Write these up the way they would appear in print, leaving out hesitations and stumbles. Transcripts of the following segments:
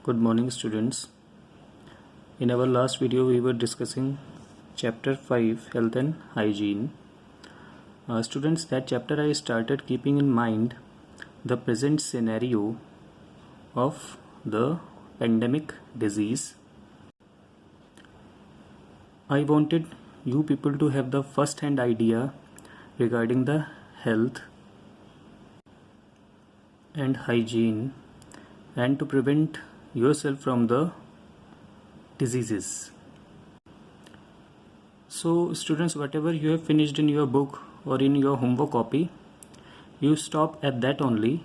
Good morning, students. In our last video we were discussing chapter 5, health and hygiene. Students, that chapter I started keeping in mind the present scenario of the pandemic disease. I wanted you people to have the first hand idea regarding the health and hygiene and to prevent yourself from the diseases. So students, whatever you have finished in your book or in your homework copy, you stop at that only.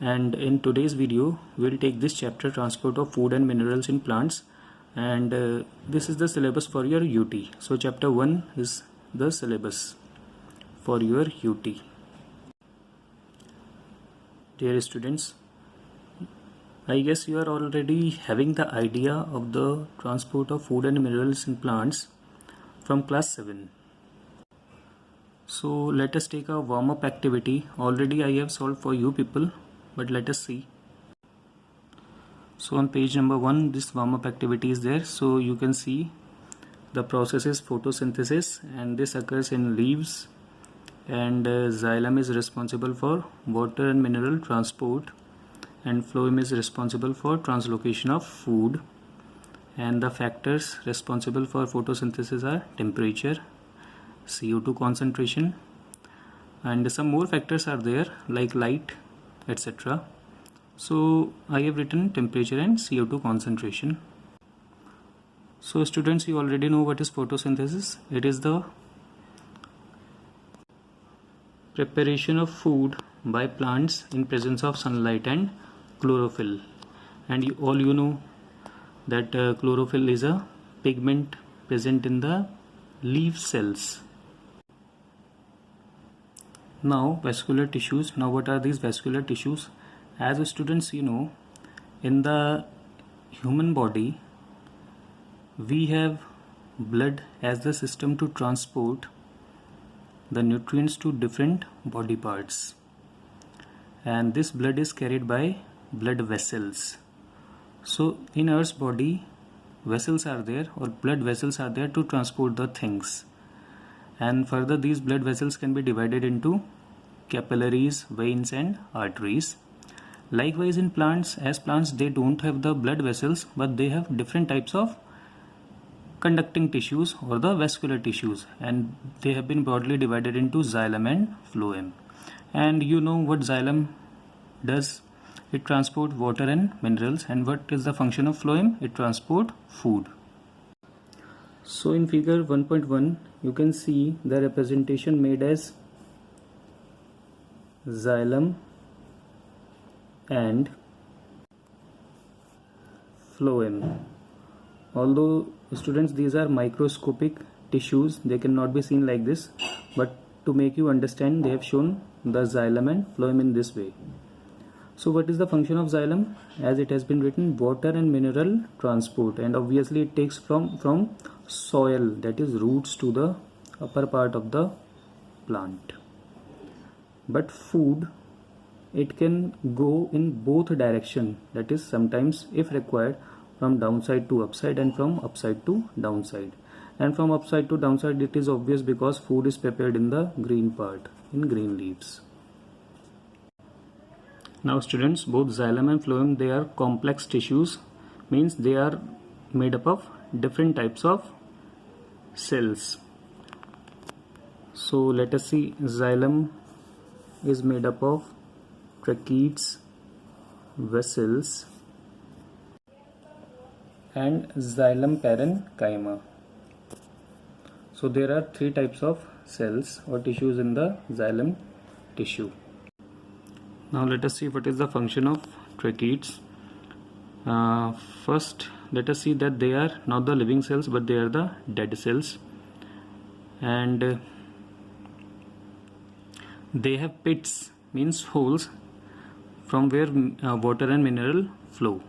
And in today's video we'll take this chapter, transport of food and minerals in plants, and this is the syllabus for your UT. So chapter 1 is the syllabus for your UT. Dear students, I guess you are already having the idea of the transport of food and minerals in plants from class 7. So let us take a warm-up activity. Already I have solved for you people, but let us see. So on page number 1 this warm-up activity is there. So you can see the process is photosynthesis, and this occurs in leaves, and xylem is responsible for water and mineral transport, and phloem is responsible for translocation of food, and the factors responsible for photosynthesis are temperature, CO2 concentration, and some more factors are there like light, etc. So I have written temperature and CO2 concentration. So students, you already know what is photosynthesis. It is the preparation of food by plants in presence of sunlight and chlorophyll, and all you know that chlorophyll is a pigment present in the leaf cells. Now vascular tissues. Now what are these vascular tissues? As students, you know, in the human body we have blood as the system to transport the nutrients to different body parts, and this blood is carried by blood vessels. So in Earth's body vessels are there, or blood vessels are there to transport the things, and further these blood vessels can be divided into capillaries, veins and arteries. Likewise in plants, as plants they don't have the blood vessels, but they have different types of conducting tissues or the vascular tissues, and they have been broadly divided into xylem and phloem. And you know what xylem does? It transports water and minerals. And what is the function of phloem? It transports food. So in figure 1.1 you can see the representation made as xylem and phloem. Although students, these are microscopic tissues, they cannot be seen like this, but to make you understand they have shown the xylem and phloem in this way. So what is the function of xylem? As it has been written, water and mineral transport, and obviously it takes from soil, that is roots, to the upper part of the plant. But food, it can go in both direction, that is sometimes if required from downside to upside and from upside to downside. And from upside to downside it is obvious because food is prepared in the green part, in green leaves. Now students, both xylem and phloem, they are complex tissues, means they are made up of different types of cells. So let us see. Xylem is made up of tracheids, vessels and xylem parenchyma. So there are three types of cells or tissues in the xylem tissue. Now let us see what is the function of tracheids. First let us see that they are not the living cells, but they are the dead cells, and they have pits, means holes, from where water and mineral flow.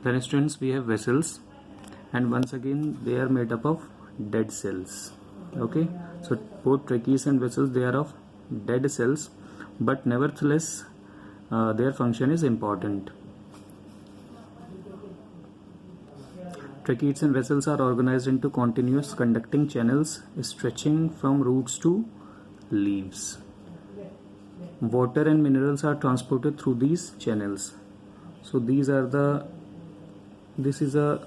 Then students, we have vessels, and once again they are made up of dead cells. Okay, so both trachees and vessels, they are of dead cells, but nevertheless their function is important. Tracheids and vessels are organized into continuous conducting channels stretching from roots to leaves. Water and minerals are transported through these channels. So this is a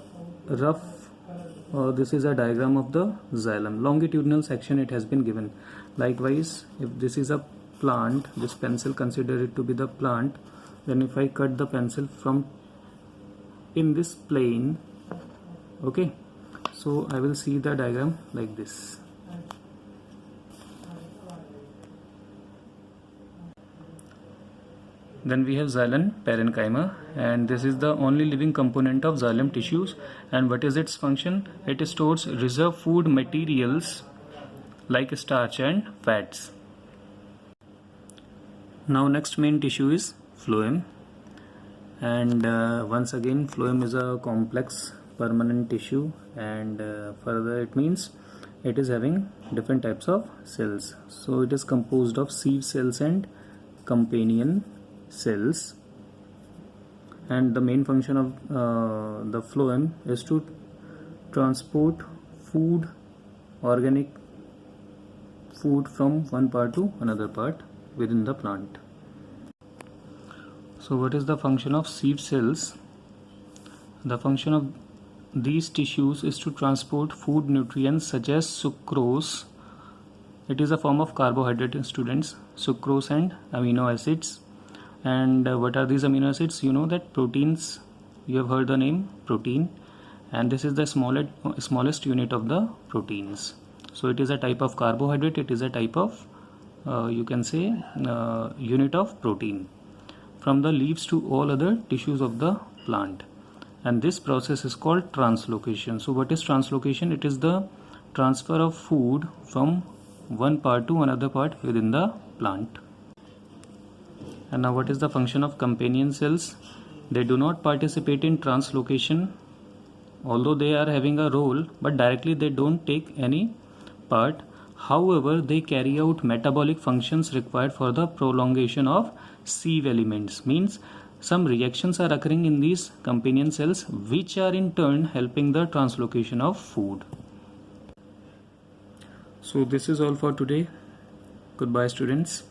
diagram of the xylem. Longitudinal section it has been given. Likewise, if this is a plant, this pencil, consider it to be the plant, then if I cut the pencil from in this plane, okay, so I will see the diagram like this. Then we have xylem parenchyma, and this is the only living component of xylem tissues. And what is its function? It stores reserve food materials like starch and fats. Now next main tissue is phloem, and once again phloem is a complex permanent tissue, and further it means it is having different types of cells. So it is composed of sieve cells and companion cells, and the main function of the phloem is to transport food, organic food, from one part to another part within the plant. So what is the function of sieve cells? The function of these tissues is to transport food nutrients such as sucrose. It is a form of carbohydrate, students, sucrose and amino acids. And what are these amino acids? You know that proteins, you have heard the name protein, and this is the smallest unit of the proteins. So it is a type of carbohydrate, it is a type of you can say unit of protein, from the leaves to all other tissues of the plant. And this process is called translocation. So what is translocation? It is the transfer of food from one part to another part within the plant. And now what is the function of companion cells? They do not participate in translocation, although they are having a role, but directly they don't take any part. However, they carry out metabolic functions required for the prolongation of sieve elements. Means some reactions are occurring in these companion cells, which are in turn helping the translocation of food. So this is all for today. Goodbye, students.